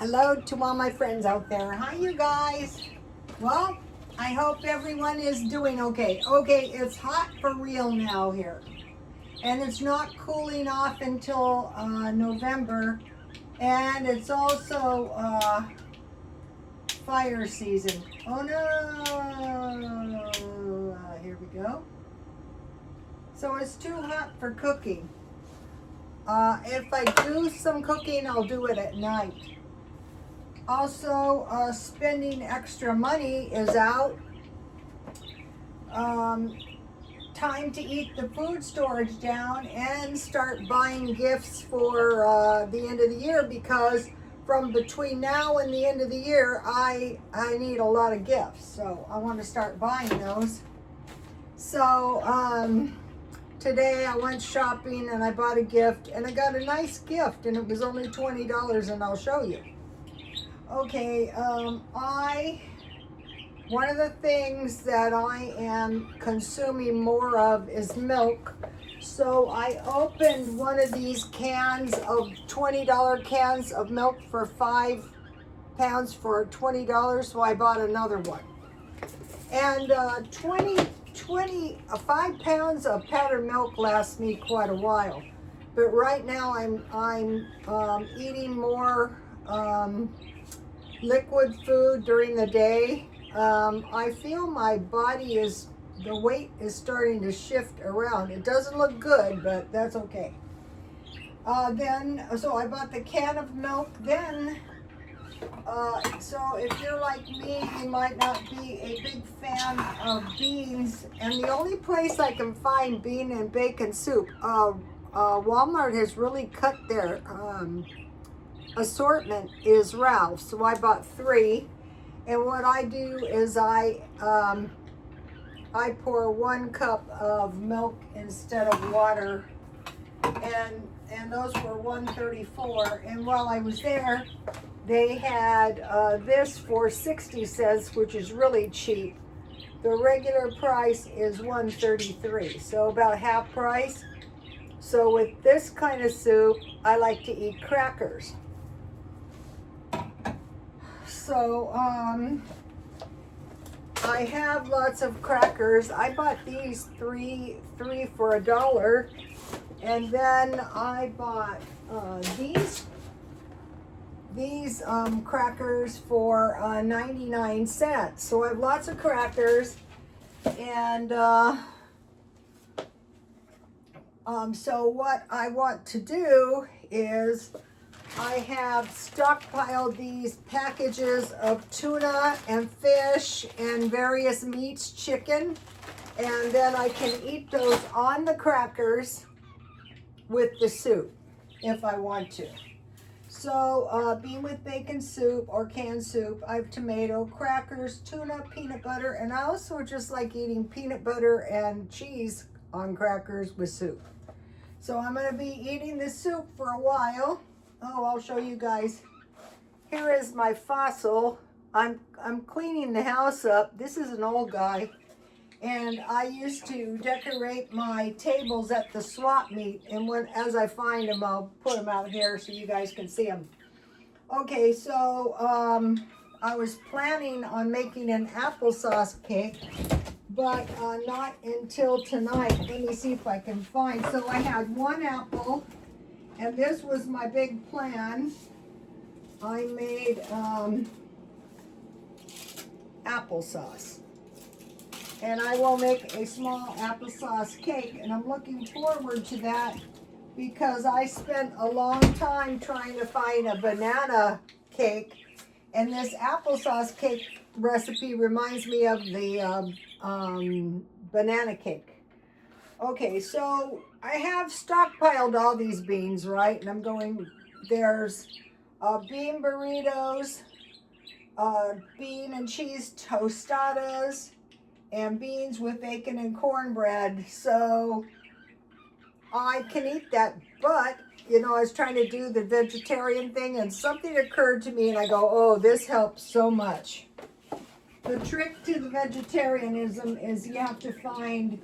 Hello to all my friends out there. Hi, you guys. Well, I hope everyone is doing okay. Okay, it's hot for real now here. And it's not cooling off until November. And it's also fire season. Oh no! Here we go. So it's too hot for cooking. If I do some cooking, I'll do it at night. Also, spending extra money is out. Time to eat the food storage down and start buying gifts for the end of the year, because from between now and the end of the year, I need a lot of gifts. So I want to start buying those. So today I went shopping and I bought a gift, and I got a nice gift, and it was only $20, and I'll show you. Okay, one of the things that I am consuming more of is milk. So I opened one of these cans of $20 cans of milk for 5 pounds for $20, so I bought another one. And 5 pounds of powdered milk lasts me quite a while. But right now I'm eating more liquid food during the day. I feel my body the weight is starting to shift around. It doesn't look good, but that's okay. So I bought the can of milk. Then, so if you're like me, you might not be a big fan of beans. And the only place I can find bean and bacon soup, Walmart has really cut their assortment, is Ralph's. So I bought 3, and what I do is I pour 1 cup of milk instead of water, and those were $1.34. And while I was there, they had this for 60 cents, which is really cheap. The regular price is $1.33, so about half price. So with this kind of soup, I like to eat crackers. So I have lots of crackers. I bought these three for $1, and then I bought these crackers for 99 cents. So I have lots of crackers, and so what I want to do is I have stockpiled these packages of tuna and fish and various meats, chicken, and then I can eat those on the crackers with the soup if I want to. So bean with bacon soup or canned soup, I have tomato, crackers, tuna, peanut butter, and I also just like eating peanut butter and cheese on crackers with soup. So I'm going to be eating this soup for a while. Oh, I'll show you guys. Here is my fossil. I'm cleaning the house up. This is an old guy, and I used to decorate my tables at the swap meet, and as I find them, I'll put them out here so you guys can see them. Okay, so I was planning on making an applesauce cake, but not until tonight. Let me see if I can find. So I had 1 apple, and this was my big plan. I made applesauce. And I will make a small applesauce cake, and I'm looking forward to that because I spent a long time trying to find a banana cake, and this applesauce cake recipe reminds me of the banana cake. Okay, so I have stockpiled all these beans, right? And there's bean burritos, bean and cheese tostadas, and beans with bacon and cornbread. So I can eat that, but I was trying to do the vegetarian thing, and something occurred to me, and I go, oh, this helps so much. The trick to the vegetarianism is you have to find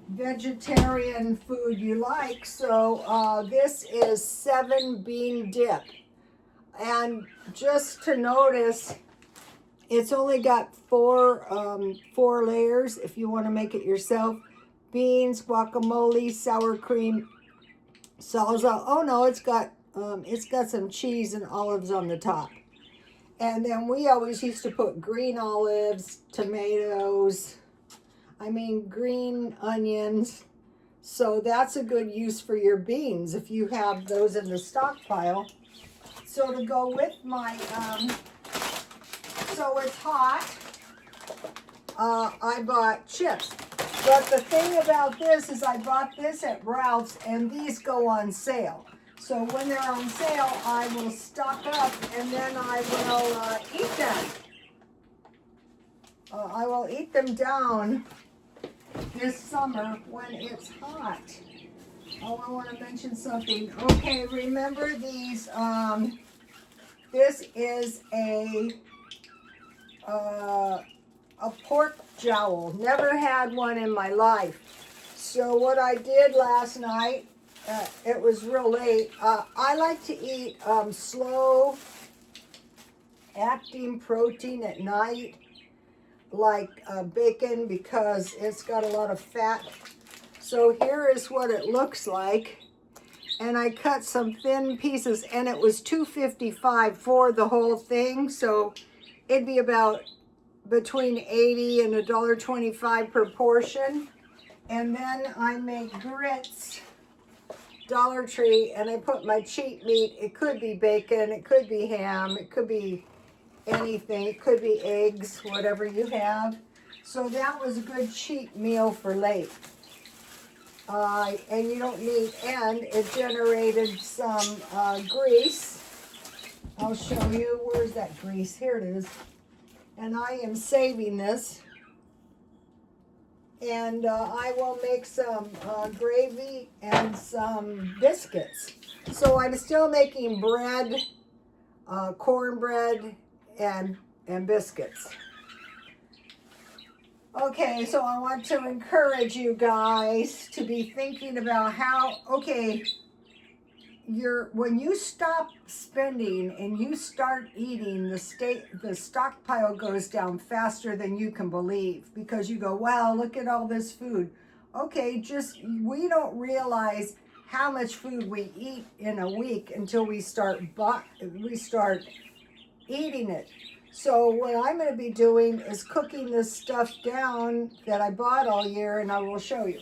vegetarian food you like. So this is 7 bean dip. And just to notice, it's only got four layers if you want to make it yourself. Beans, guacamole, sour cream, salsa. Oh no, it's got some cheese and olives on the top. And then we always used to put green olives, tomatoes, green onions. So that's a good use for your beans if you have those in the stockpile. So to go with my, so it's hot, I bought chips. But the thing about this is I bought this at Ralph's and these go on sale. So when they're on sale, I will stock up and then I will eat them. I will eat them down this summer when it's hot. Oh, I want to mention something. Okay, remember these, this is a pork jowl. Never had one in my life. So what I did last night, it was real late. I like to eat slow acting protein at night, like bacon, because it's got a lot of fat. So here is what it looks like. And I cut some thin pieces, and it was $2.55 for the whole thing. So it'd be about between $80 and $1.25 per portion. And then I make grits, Dollar Tree, and I put my cheap meat. It could be bacon, it could be ham, it could be anything. It could be eggs, whatever you have. So that was a good cheap meal for late. And you don't need, and it generated some grease. I'll show you. Where's that grease? Here it is. And I am saving this. And I will make some gravy and some biscuits. So I'm still making bread, cornbread, and biscuits. Okay, so I want to encourage you guys to be thinking about how, okay, when you stop spending and you start eating, the stockpile goes down faster than you can believe, because you go, wow, look at all this food. Okay, we don't realize how much food we eat in a week until we start eating it. So what I'm going to be doing is cooking this stuff down that I bought all year, and I will show you.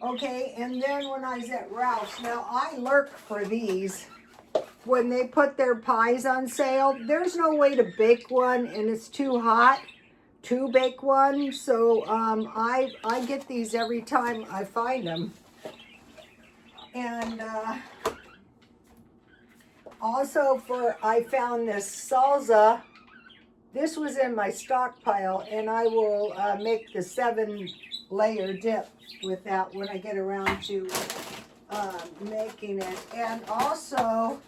Okay, and then when I was at Ralph's, now I lurk for these. When they put their pies on sale, there's no way to bake one, and it's too hot to bake one. So I get these every time I find them. And also I found this salsa. This was in my stockpile, and I will make the 7-layer dip with that when I get around to making it. And also,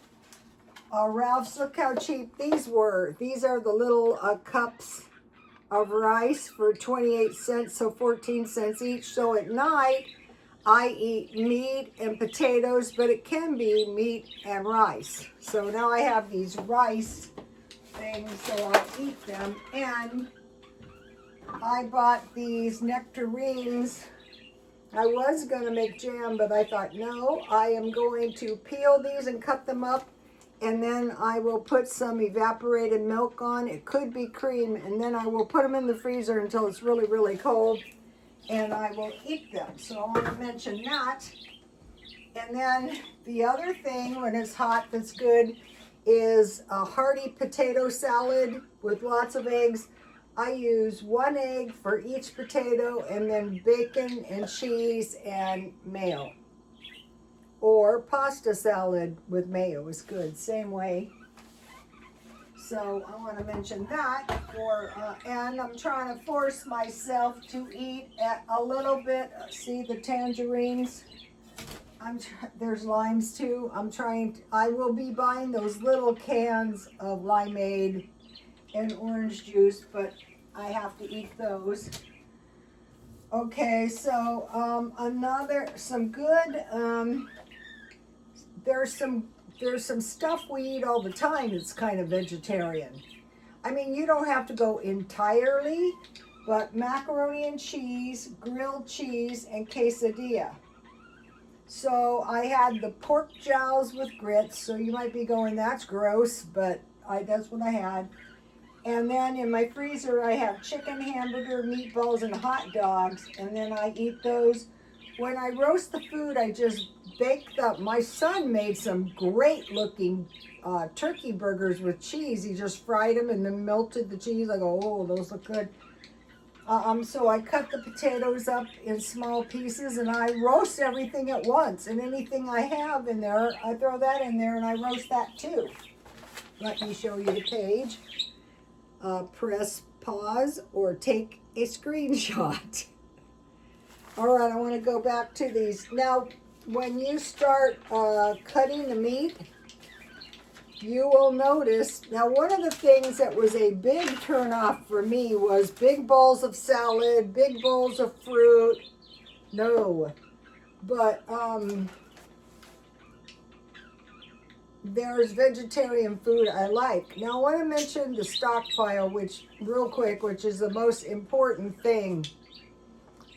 Ralph's, look how cheap these were. These are the little cups of rice for 28 cents, so 14 cents each. So at night, I eat meat and potatoes, but it can be meat and rice. So now I have these rice things, so I'll eat them. And I bought these nectarines. I was going to make jam, but I thought, no, I am going to peel these and cut them up, and then I will put some evaporated milk on. It could be cream, and then I will put them in the freezer until it's really, really cold, and I will eat them. So I want to mention that. And then the other thing when it's hot that's good is a hearty potato salad with lots of eggs. I use 1 egg for each potato, and then bacon and cheese and mayo. Or pasta salad with mayo is good, same way. So I want to mention that. And I'm trying to force myself to eat a little bit. See the tangerines? There's limes too. I will be buying those little cans of limeade and orange juice, but I have to eat those. Okay, so there's some there's some stuff we eat all the time that's kind of vegetarian. I mean, you don't have to go entirely, but macaroni and cheese, grilled cheese, and quesadilla. So I had the pork jowls with grits, so you might be going, that's gross, but that's what I had. And then in my freezer, I have chicken, hamburger, meatballs, and hot dogs, and then I eat those. When I roast the food, I just bake them. My son made some great looking turkey burgers with cheese. He just fried them and then melted the cheese. I go, oh, those look good. So I cut the potatoes up in small pieces and I roast everything at once. And anything I have in there, I throw that in there and I roast that too. Let me show you the page. Press pause or take a screenshot. All right, I want to go back to these. Now, when you start cutting the meat, you will notice, now one of the things that was a big turnoff for me was big bowls of salad, big bowls of fruit. No, but there's vegetarian food I like. Now I want to mention the Stockpile, which real quick, which is the most important thing.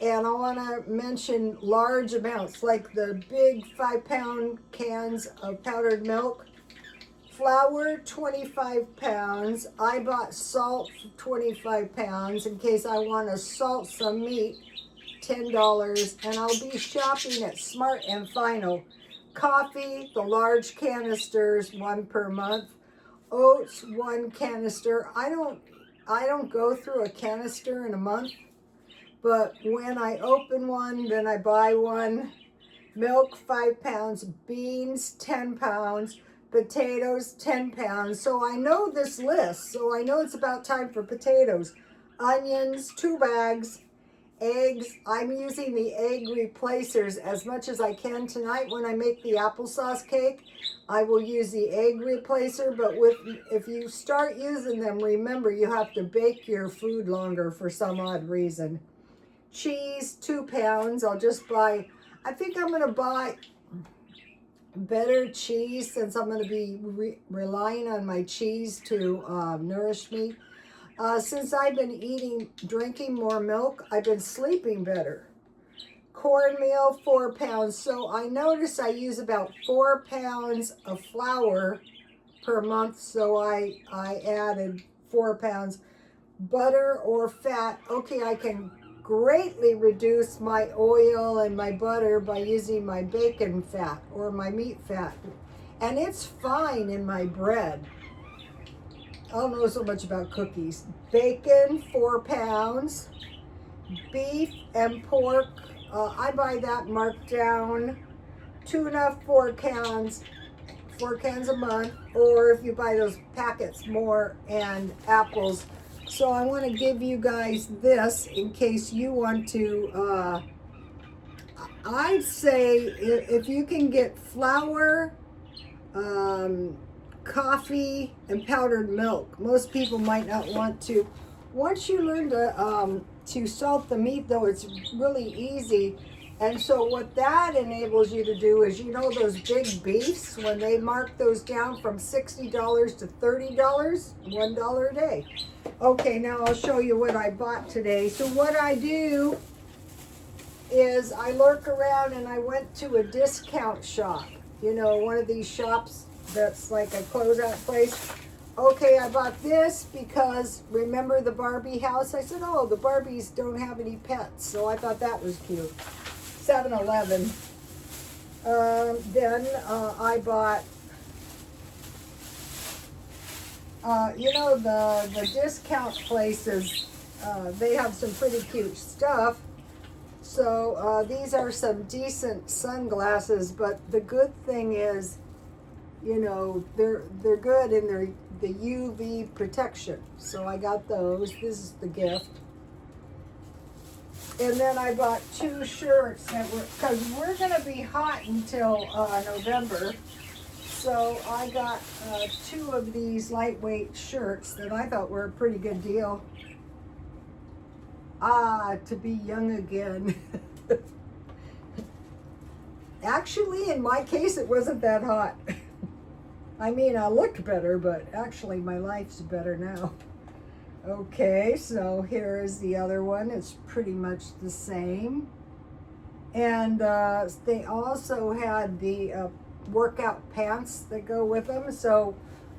And I want to mention large amounts, like the big 5-pound cans of powdered milk. Flour, 25 pounds. I bought salt, 25 pounds, in case I want to salt some meat, $10. And I'll be shopping at Smart and Final. Coffee, the large canisters, 1 per month. Oats, 1 canister. I don't go through a canister in a month, but when I open one, then I buy one. Milk, 5 pounds. Beans, 10 pounds. Potatoes, 10 pounds. So I know this list, so I know it's about time for potatoes. Onions, 2 bags. Eggs, I'm using the egg replacers as much as I can tonight. When I make the applesauce cake, I will use the egg replacer, but if you start using them, remember you have to bake your food longer for some odd reason. Cheese, 2 pounds. I'll just buy, I think I'm going to buy better cheese since I'm going to be relying on my cheese to nourish me. Since I've been drinking more milk, I've been sleeping better. Cornmeal, 4 pounds. So I notice I use about 4 pounds of flour per month. So I added 4 pounds. Butter or fat. Okay, I can greatly reduce my oil and my butter by using my bacon fat or my meat fat. And it's fine in my bread. I don't know so much about cookies. Bacon, 4 pounds. Beef and pork, I buy that marked down. Tuna, 4 cans, 4 cans a month. Or if you buy those packets, more. And apples. So I want to give you guys this in case you want to, I'd say if you can get flour, coffee, and powdered milk. Most people might not want to. Once you learn to salt the meat, though, it's really easy. And so what that enables you to do is, you know those big beefs, when they mark those down from $60 to $30, $1 a day. Okay, now I'll show you what I bought today. So what I do is I lurk around and I went to a discount shop. You know, one of these shops that's like a closeout place. Okay, I bought this because remember the Barbie house? I said, oh, the Barbies don't have any pets. So I thought that was cute. 7-Eleven. Then I bought, you know, the discount places, they have some pretty cute stuff. So these are some decent sunglasses, but the good thing is, you know, they're good in the UV protection. So I got those. This is the gift. And then I bought 2 shirts that were, because we're going to be hot until November. So I got 2 of these lightweight shirts that I thought were a pretty good deal. To be young again. Actually, in my case, it wasn't that hot. I mean, I looked better, but actually my life's better now. Okay, so here is the other one. It's pretty much the same. And they also had the workout pants that go with them. So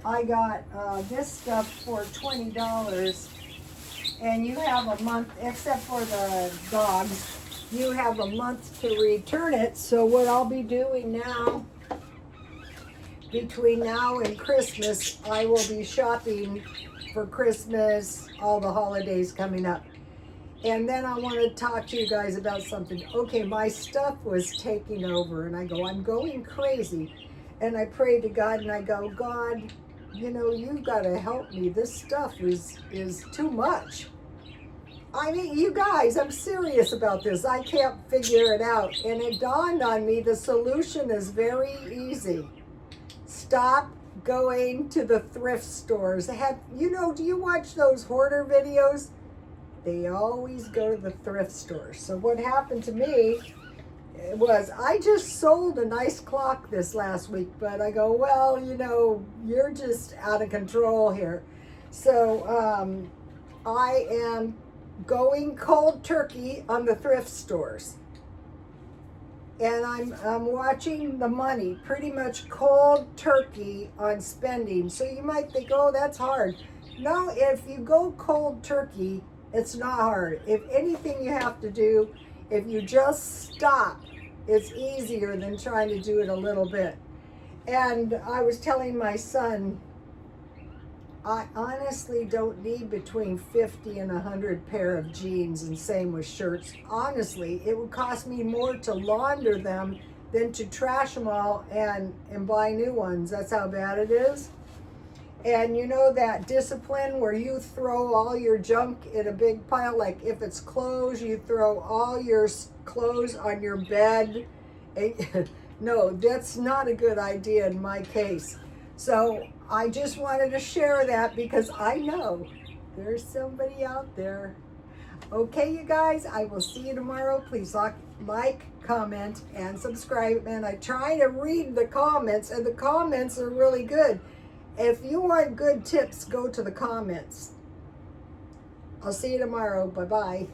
I got this stuff for $20. And you have a month, except for the dogs, you have a month to return it. So what I'll be doing now, between now and Christmas, I will be shopping for Christmas, all the holidays coming up. And then I want to talk to you guys about something. Okay, my stuff was taking over, and I go, I'm going crazy. And I pray to God, and I go, God, you know, you got to help me. This stuff is too much. I mean, you guys, I'm serious about this. I can't figure it out. And it dawned on me, the solution is very easy. Stop going to the thrift stores. Do you watch those hoarder videos? They always go to the thrift stores. So what happened to me was I just sold a nice clock this last week, but I go, well, you know, you're just out of control here. So I am going cold turkey on the thrift stores. And I'm watching the money, pretty much cold turkey on spending. So you might think, oh, that's hard. No, if you go cold turkey, it's not hard. If anything you have to do, if you just stop, it's easier than trying to do it a little bit. And I was telling my son, I honestly don't need between 50 and 100 pair of jeans, and same with shirts. Honestly, it would cost me more to launder them than to trash them all and buy new ones. That's how bad it is. And you know that discipline where you throw all your junk in a big pile, like if it's clothes, you throw all your clothes on your bed. No, that's not a good idea in my case. So I just wanted to share that because I know there's somebody out there. Okay, you guys, I will see you tomorrow. Please like, comment, and subscribe. And I try to read the comments, and the comments are really good. If you want good tips, go to the comments. I'll see you tomorrow. Bye-bye.